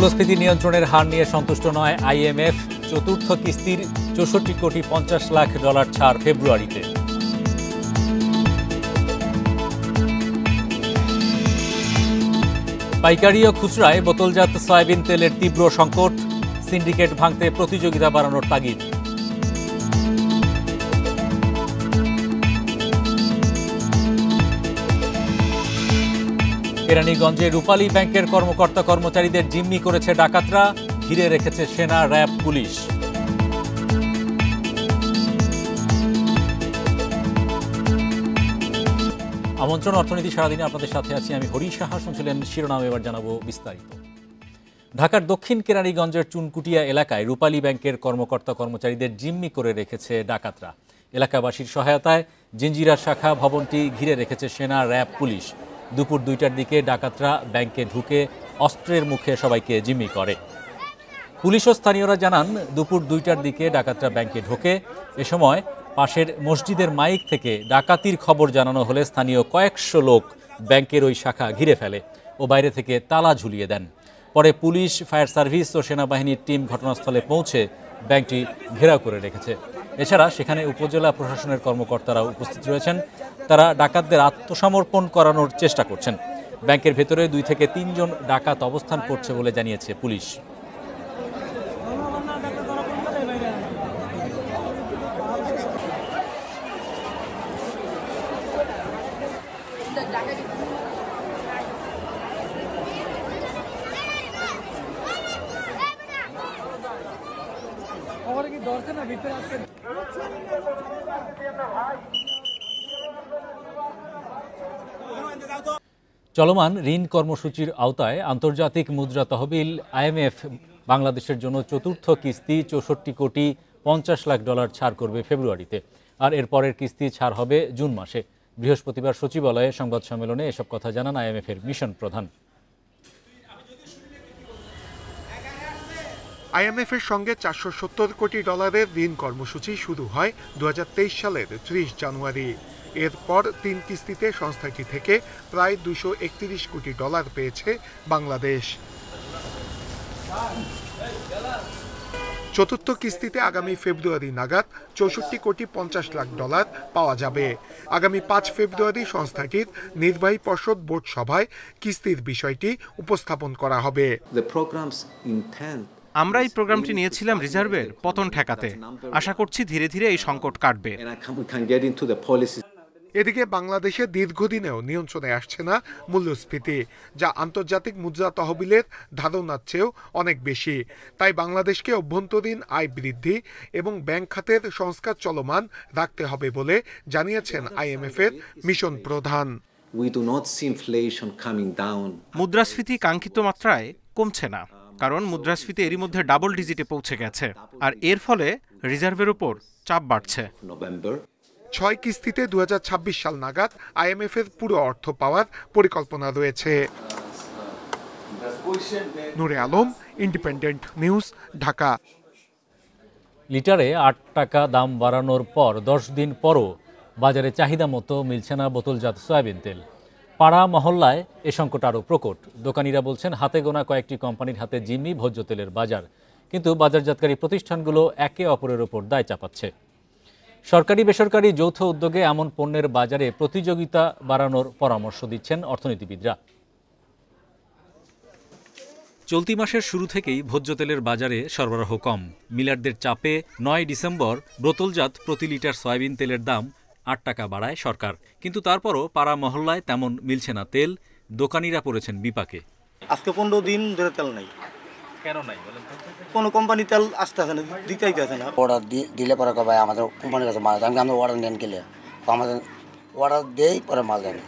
মূল্যস্ফীতি নিয়ন্ত্রণের হার নিয়ে সন্তুষ্ট নয় আইএমএফ। চতুর্থ কিস্তির ৬৪ কোটি ৫০ লাখ ডলার ছাড় ফেব্রুয়ারিতে। পাইকারি ও খুচরায় বোতলজাত সয়াবিন তেলের তীব্র সংকট। সিন্ডিকেট ভাঙতে প্রতিযোগিতা বাড়ানোর তাগিদ। কেরানীগঞ্জে রূপালী ব্যাংকের কর্মকর্তা কর্মচারীদের জিম্মি করেছে ডাকাতরা। ঘিরে রেখেছে সেনা, র্যাব, পুলিশ। আমন্ত্রণ অর্থনীতি সারাদিনে আপনাদের সাথে আছি আমি হরি সাহা। শুনছিলেন শিরোনাম, এবার জানাবো বিস্তারিত। ঢাকার দক্ষিণ কেরানীগঞ্জের চুনকুটিয়া এলাকায় রূপালী ব্যাংকের কর্মকর্তা কর্মচারীদের জিম্মি করে রেখেছে ডাকাতরা। এলাকাবাসীর সহায়তায় জিঞ্জিরা শাখা ভবনটি ঘিরে রেখেছে সেনা, র্যাব, পুলিশ। দুপুর ২টার দিকে ডাকাতরা ব্যাংকে ঢুকে অস্ত্রের মুখে সবাইকে জিম্মি করে। পুলিশ ও স্থানীয়রা জানান, দুপুর ২টার দিকে ডাকাতরা ব্যাংকে ঢোকে। এ সময় পাশের মসজিদের মাইক থেকে ডাকাতির খবর জানানো হলে স্থানীয় কয়েকশো লোক ব্যাংকের ওই শাখা ঘিরে ফেলে ও বাইরে থেকে তালা ঝুলিয়ে দেন। পরে পুলিশ, ফায়ার সার্ভিস ও সেনাবাহিনীর টিম ঘটনাস্থলে পৌঁছে ব্যাংকটি ঘেরাও করে রেখেছে। এছাড়া সেখানে উপজেলা প্রশাসনের কর্মকর্তারাও উপস্থিত রয়েছেন। তারা ডাকাতদের আত্মসমর্পণ করানোর চেষ্টা করছেন। ব্যাংকের ভেতরে ২ থেকে ৩ জন ডাকাত অবস্থান করছে বলে জানিয়েছে পুলিশ। চলমান ঋণ কর্মসূচির আওতায় আন্তর্জাতিক মুদ্রা তহবিল আইএমএফ বাংলাদেশের জন্য চতুর্থ কিস্তি ৬৪ কোটি ৫০ লাখ ডলার ছাড় করবে ফেব্রুয়ারিতে। আর এর পরের কিস্তি ছাড় হবে জুন মাসে। বৃহস্পতিবার সচিবালয়ে সংবাদ সম্মেলনে এসব কথা জানান আইএমএফের মিশন প্রধান। আইএমএফের সঙ্গে ৪৭০ কোটি ডলারের ঋণ কর্মসূচি শুরু হয় ২০২৩ সালের ৩০ জানুয়ারি। এরপর ৩ কিস্তিতে সংস্থাটি থেকে প্রায় ২৩১ কোটি ডলার পেয়েছে বাংলাদেশ। চতুর্থ কিস্তিতে আগামী ফেব্রুয়ারি নাগাদ ৬৪ কোটি ৫০ লাখ ডলার পাওয়া যাবে। আগামী ৫ ফেব্রুয়ারি সংস্থাটির নির্বাহী পর্ষদ বোর্ড সভায় কিস্তির বিষয়টি উপস্থাপন করা হবে। আমরা এই প্রোগ্রামটি নিয়েছিলাম রিজার্ভের পতন ঠেকাতে। আশা করছি ধীরে ধীরে এই সংকট কাটবে। এদিকে বাংলাদেশে দীর্ঘদিনেও নিয়ন্ত্রণে আসছে না মূল্যস্ফীতি, যা আন্তর্জাতিক মুদ্রা তহবিলের ধারণার চেয়েও অনেক বেশি। তাই বাংলাদেশকে অভ্যন্তরীণ আয় বৃদ্ধি এবং ব্যাংক খাতের সংস্কার চলমান রাখতে হবে বলে জানিয়েছেন আইএমএফের মিশন প্রধান। মুদ্রাস্ফীতি কাঙ্ক্ষিত মাত্রায় কমছে না, কারণ মুদ্রাস্ফীতি এরই মধ্যে ডাবল ডিজিটে পৌঁছে গেছে। আর এর ফলে রিজার্ভের উপর চাপ বাড়ছে। ৬ কিস্তিতে ২০২৬ সাল নাগাদ আইএমএফের পুরো অর্থ পাওয়ার পরিকল্পনা রয়েছে। নূরে আলম, ইন্ডিপেন্ডেন্ট নিউজ, ঢাকা। লিটারে ৮ টাকা দাম বাড়ানোর পর ১০ দিন পরও বাজারে চাহিদা মতো মিলছে না বোতলজাত সয়াবিন তেল। পাড়া মহল্লায় এ সংকট আরও প্রকট। দোকানিরা বলছেন, হাতে গোনা কয়েকটি কোম্পানির হাতে জিম্মি ভোজ্য তেলের বাজার। কিন্তু বাজারজাতকারী প্রতিষ্ঠানগুলো একে অপরের ওপর দায় চাপাচ্ছে। সরকারি বেসরকারি যৌথ উদ্যোগে এমন পণ্যের বাজারে প্রতিযোগিতা বাড়ানোর পরামর্শ দিচ্ছেন অর্থনীতিবিদরা। চলতি মাসের শুরু থেকেই ভোজ্য তেলের বাজারে সরবরাহ কম। মিলারদের চাপে ৯ ডিসেম্বর বোতলজাত প্রতি লিটার সয়াবিন তেলের দাম ৮ টাকা বাড়ায় সরকার। কিন্তু তারপরও পাড়া মহল্লায় তেমন মিলছে না তেল। দোকানিরা পড়েছেন বিপাকে। আজকে ১৫ দিন ধরে তেল নাই। কেন নাই বলেন? কোনো কোম্পানি তেল আসতেছে না, দিতেই যাচ্ছে না। অর্ডার দিলে পরে ভাই আমাদের কোম্পানির কাছে মাল, আমরা অর্ডার নেন গেলে আমাদের অর্ডার দেই, পরে মাল দেয় না।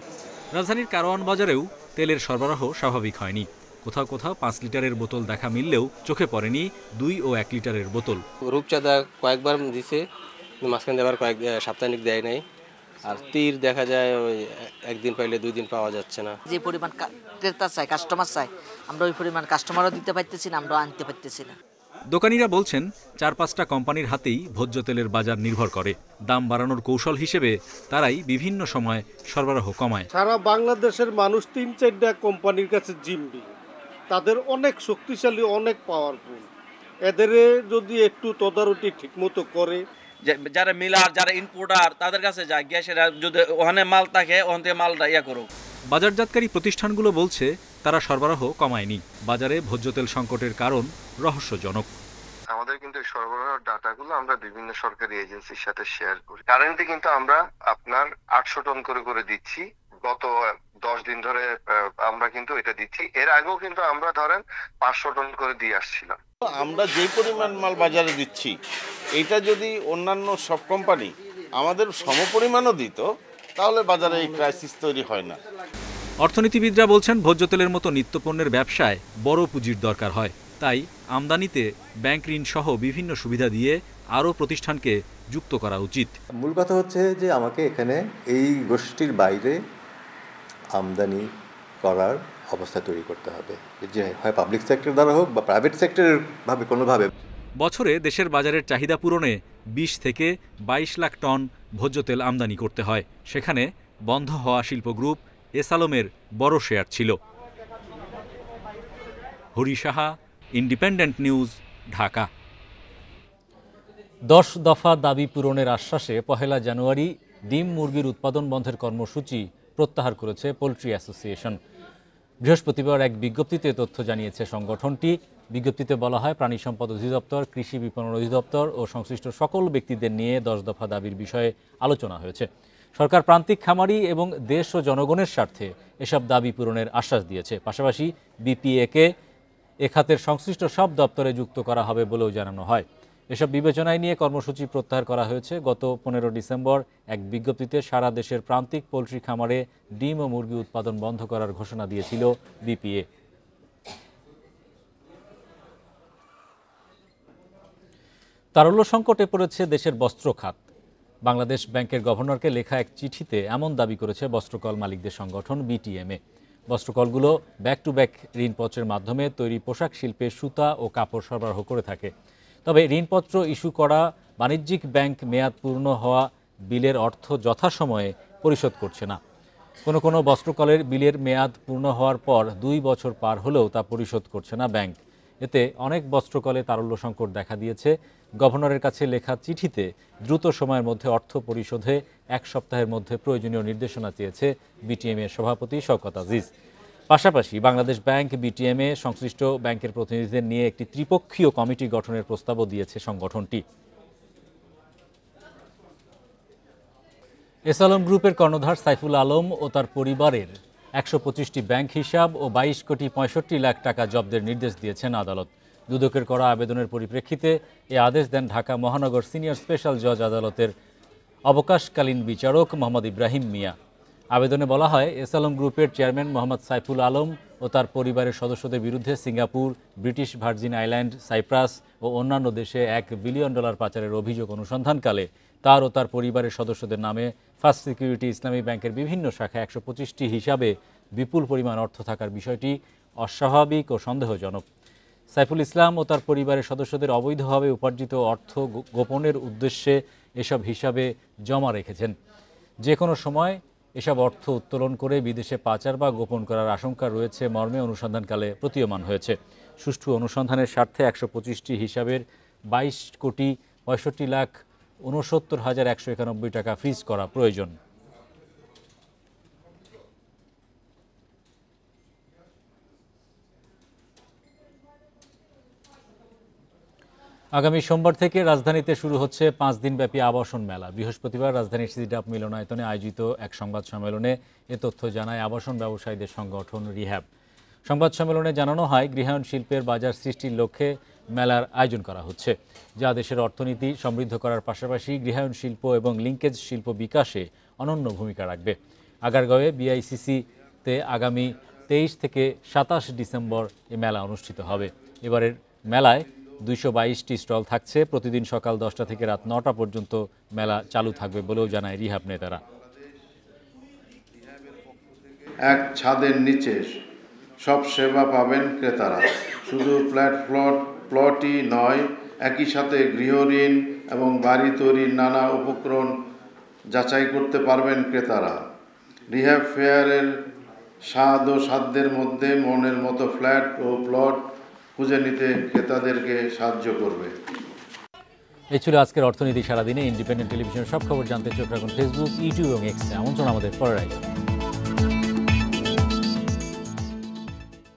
রাজধানীর কারওয়ান বাজারেও তেলের সরবরাহ স্বাভাবিক হয়নি। কোথাও কোথাও ৫ লিটারের বোতল দেখা মিললেও চোখে পড়েনি ২ ও ১ লিটারের বোতল। রূপচাঁদা কয়েকবার দিছে, মাঝখানে দেওয়ার কয়েক সাপ্তাহিক দেয় নাই। আর তীর দেখা যায় ওই একদিন পাইলে ২ দিন পাওয়া যাচ্ছে না। যে পরিমাণ ক্রেতা চাই, কাস্টমার চাই, আমরা ওই পরিমাণ কাস্টমারও দিতে পারতেছি না, আমরা আনতে পারতেছি না। দোকানিরা বলছেন, ৪-৫টা কোম্পানির হাতেই ভোজ্য তেলের বাজার নির্ভর করে। দাম বাড়ানোর কৌশল হিসেবে তারাই বিভিন্ন সময় সরবরাহ কমায়। সারা বাংলাদেশের মানুষ ৩-৪টা কোম্পানির কাছে জিম্মি। তাদের অনেক শক্তিশালী, অনেক পাওয়ারফুল। এদের যদি একটু তদারকি ঠিকমতো করে, যারা মিলার, যারা ইনপুটার, তাদের কাছে যায় গিয়ে সেটা যদি ওখানে মাল থাকে ওখান থেকে মালটা করুক। বাজারজাতকারী প্রতিষ্ঠানগুলো বলছে তারা সরবরাহ কমায়নি। বাজারে ভোজ্য তেল সংকটের কারণ রহস্যজনক। আমাদের কিন্তু সরবরাহ ডাটাগুলো আমরা বিভিন্ন সরকারি এজেন্সির সাথে শেয়ার করি। কারেন্টলি কিন্তু আমরা আপনার 800 টন করে দিচ্ছি। গত 10 দিন ধরে আমরা কিন্তু এটা দিচ্ছি। এর আগেও কিন্তু আমরা ধরেন 500 টন করে দিয়ে আসছিলাম। আমরা যে পরিমাণ মাল বাজারে দিচ্ছি, এটা যদি অন্যান্য সব কোম্পানি আমাদের সমপরিমাণও দিত, তাহলে বাজারে এই ক্রাইসিস তৈরি হয় না। অর্থনীতিবিদরা বলছেন ভোজ্য তেলের মতো নিত্যপণ্যের ব্যবসায় বড় পুঁজির দরকার হয়। তাই আমদানিতে ব্যাংক ঋণ সহ বিভিন্ন সুবিধা দিয়ে আরও প্রতিষ্ঠানকে যুক্ত করা উচিত। মূল কথা হচ্ছে যে আমাকে এখানে এই গোষ্ঠীর বাইরে আমদানি করার অবস্থা তৈরি করতে হবে, যে হয় পাবলিক সেক্টর দ্বারা হোক বা প্রাইভেট সেক্টরের ভাবে কোনোভাবে। বছরে দেশের বাজারের চাহিদা পূরণে 20 থেকে 22 লাখ টন ভোজ্য তেল আমদানি করতে হয়। সেখানে বন্ধ হওয়া শিল্প গ্রুপ এসালমের বড় শেয়ার ছিল। Hari Saha, independent news, Dhaka. 10 দফা দাবি পূরণের আশ্বাসে 1 জানুয়ারি ডিম মুরগির উৎপাদন বন্ধের কর্মসূচি প্রত্যাহার করেছে পোল্ট্রি অ্যাসোসিয়েশন। বৃহস্পতিবার এক বিজ্ঞপ্তিতে তথ্য জানিয়েছে সংগঠনটি। বিজ্ঞপ্তিতে বলা হয়, প্রাণী সম্পদ অধিদপ্তর, কৃষি বিপণন অধিদপ্তর ও সংশ্লিষ্ট সকল ব্যক্তিদের নিয়ে 10 দফা দাবির বিষয়ে আলোচনা হয়েছে। সরকার প্রান্তিক খামারি এবং দেশ ও জনগণের স্বার্থে এসব দাবি পূরণের আশ্বাস দিয়েছে। পাশাপাশি বিপিএকে এ খাতের সংশ্লিষ্ট সব দপ্তরে যুক্ত করা হবে বলেও জানানো হয়। এসব বিবেচনায় নিয়ে কর্মসূচি প্রত্যাহার করা হয়েছে। গত 15 ডিসেম্বর এক বিজ্ঞপ্তিতে সারা দেশের প্রান্তিক পোলট্রি খামারে ডিম ও মুরগি উৎপাদন বন্ধ করার ঘোষণা দিয়েছিল বিপিএ। তারল্য সংকটে পড়েছে দেশের বস্ত্র খাত। বাংলাদেশ ব্যাংকের গভর্নরকে লেখা এক চিঠিতে এমন দাবি করেছে বস্ত্রকল মালিকদের সংগঠন বিটিএমএ। বস্ত্রকলগুলো ব্যাক টু ব্যাক ঋণপত্রের মাধ্যমে তৈরি পোশাক শিল্পে সুতা ও কাপড় সরবরাহ করে থাকে। তবে ঋণপত্র ইস্যু করা বাণিজ্যিক ব্যাংক মেয়াদ পূর্ণ হওয়া বিলের অর্থ যথাসময়ে পরিশোধ করছে না। কোনো বস্ত্রকলের বিলের মেয়াদ পূর্ণ হওয়ার পর 2 বছর পার হলেও তা পরিশোধ করছে না ব্যাংক। এতে অনেক বস্ত্রকলে তারল্য সংকট দেখা দিয়েছে। গভর্নরের কাছে লেখা চিঠিতে দ্রুত সময়ের মধ্যে অর্থ পরিশোধে 1 সপ্তাহের মধ্যে প্রয়োজনীয় নির্দেশনা চেয়েছে বিটিএমএ সভাপতি শওকত আজিজ। পাশাপাশি বাংলাদেশ ব্যাংক, বিটিএমএ, সংশ্লিষ্ট ব্যাংকের প্রতিনিধিদের নিয়ে একটি ত্রিপক্ষীয় কমিটি গঠনের প্রস্তাবও দিয়েছে সংগঠনটি। এসালম গ্রুপের কর্ণধার সাইফুল আলম ও তার পরিবারের 125টি ব্যাংক হিসাব ও 22 কোটি 65 লাখ টাকা জব্দের নির্দেশ দিয়েছেন আদালত। দুদকের করা আবেদনের পরিপ্রেক্ষিতে এ আদেশ দেন ঢাকা মহানগর সিনিয়র স্পেশাল জজ আদালতের অবকাশকালীন বিচারক মোহাম্মদ ইব্রাহিম মিয়া। আবেদনে বলা হয়, এসালম গ্রুপের চেয়ারম্যান মোহাম্মদ সাইফুল আলম ও তার পরিবারের সদস্যদের বিরুদ্ধে Singapore, British Virgin Island, Cyprus ও অন্যান্য দেশে $1 বিলিয়ন পাচারের অভিযোগ অনুসন্ধানকালে তার ও তার পরিবারের সদস্যদের নামে ফার্স্ট সিকিউরিটি ইসলামী ব্যাংকের বিভিন্ন শাখায় 125টি হিসাবে বিপুল পরিমাণ অর্থ থাকার বিষয়টি অস্বাভাবিক ও সন্দেহজনক। সাইফুল ইসলাম ও তার পরিবারের সদস্যদের অবৈধভাবে উপার্জিত অর্থ গোপনের উদ্দেশ্যে এসব হিসাবে জমা রেখেছেন। যে কোনো সময় এসব অর্থ উত্তোলন করে বিদেশে পাচার বা গোপন করার আশঙ্কা রয়েছে মর্মে অনুসন্ধানকালে প্রতীয়মান হয়েছে। সুষ্ঠু অনুসন্ধানের স্বার্থে 125টি হিসাবের 22 কোটি 65 লাখ 69,191 টাকা ফ্রিজ করা প্রয়োজন। আগামী সোমবার থেকে রাজধানীতে শুরু হচ্ছে 5 দিনব্যাপী আবাসন মেলা। বৃহস্পতিবার রাজধানীর সিটিডাপ মিলনায়তনে আয়োজিত এক সংবাদ সম্মেলনে এ তথ্য জানায় আবাসন ব্যবসায়ীদের সংগঠন রিহ্যাব। সংবাদ সম্মেলনে জানানো হয়, গৃহায়ণ শিল্পের বাজার সৃষ্টির লক্ষ্যে মেলার আয়োজন করা হচ্ছে, যা দেশের অর্থনীতি সমৃদ্ধ করার পাশাপাশি গৃহায়ণ শিল্প এবং লিঙ্কেজ শিল্প বিকাশে অনন্য ভূমিকা রাখবে। আগারগাঁওয়ে বিআইসিসিতে আগামী 23 থেকে 27 ডিসেম্বর এ মেলা অনুষ্ঠিত হবে। এবারের মেলায় 222টি স্টল থাকছে। প্রতিদিন সকাল 10টা থেকে রাত 9টা পর্যন্ত মেলা চালু থাকবে বলেও জানায় রিহ্যাব নেতারা। এক ছাদের নিচে সব সেবা পাবেন ক্রেতারা। শুধু প্লটই নয়, একই সাথে গৃহঋণ এবং বাড়ি তৈরির নানা উপকরণ যাচাই করতে পারবেন ক্রেতারা। রিহ্যাব ফেয়ারের স্বাদ ও সাধ্যের মধ্যে মনের মতো ফ্ল্যাট ও প্লট খুঁজে নিতে ক্রেতাদেরকে সাহায্য করবে। এই ছিল আজকের অর্থনীতি সারাদিনে। ইন্ডিপেন্ডেন্ট টেলিভিশনের সব খবর জানতে চোখ রাখুন ফেসবুক, ইউটিউব এবং এক্সে। আমন্ত্রণ আমাদের পরের আয়োজনে।